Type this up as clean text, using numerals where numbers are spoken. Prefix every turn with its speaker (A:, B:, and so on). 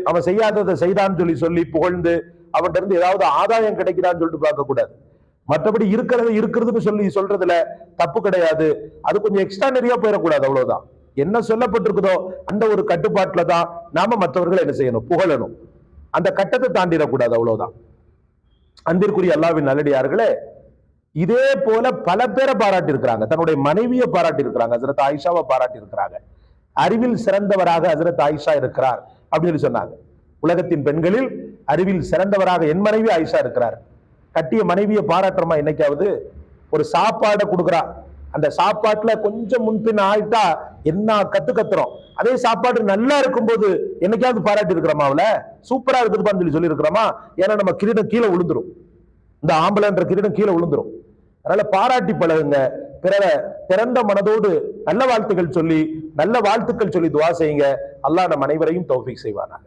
A: அவன் செய்யாததை செய்தான்னு சொல்லி சொல்லி புகழ்ந்து அவன்கிட்ட இருந்து ஏதாவது ஆதாயம் கிடைக்கிறான்னு சொல்லிட்டு பார்க்க கூடாது. மற்றபடி இருக்கிறதுன்னு சொல்லி சொல்றதுல தப்பு கிடையாது. அது கொஞ்சம் எக்ஸ்ட்ரானரியா போயிடக்கூடாது, அவ்வளவுதான். என்ன சொல்லப்பட்டிருக்குதோ அந்த ஒரு கட்டுப்பாட்டுல தான் நாம மற்றவர்களை என்ன செய்யணும், புகழணும். அந்த கட்டத்தை தாண்டிடக்கூடாது, அவ்வளவுதான். அன்பிற்குரிய அல்லாஹ்வின் நல்லடியார்களே, இதே போல பல பேரை பாராட்டி இருக்கிறாங்க. தன்னுடைய மனைவியை பாராட்டி இருக்கிறாங்க, ஹஜ்ரத் ஆயிஷாவை பாராட்டி இருக்கிறாங்க. அறிவில் சிறந்தவராக ஹஜ்ரத் ஆயிஷா இருக்கிறார் அப்படின்னு சொன்னாங்க. உலகத்தின் பெண்களில் அறிவில் சிறந்தவராக என் மனைவி ஆயிஷா இருக்கிறார். கட்டிய மனைவியை பாராட்டுறமா? என்னைக்காவது ஒரு சாப்பாடை கொடுக்குறா, அந்த சாப்பாட்டுல கொஞ்சம் முன்பின் ஆயிட்டா என்ன கத்துறோம். அதே சாப்பாடு நல்லா இருக்கும்போது என்னைக்காவது பாராட்டி இருக்கிறோமா? அவளை சூப்பரா இருக்குதுப்பான்னு சொல்லி இருக்கிறோமா? ஏன்னா நம்ம கிரீடம் கீழே விழுந்துரும், இந்த ஆம்பளைன்ற கிரீடம் கீழே விழுந்துரும். அதனால பாராட்டி பழகுங்க. பிறரை திறந்த மனதோடு நல்ல வாழ்த்துக்கள் சொல்லி துவா செய்யுங்க. அல்லாஹ் நம் அனைவரையும் தௌஃபீக் செய்வானாக.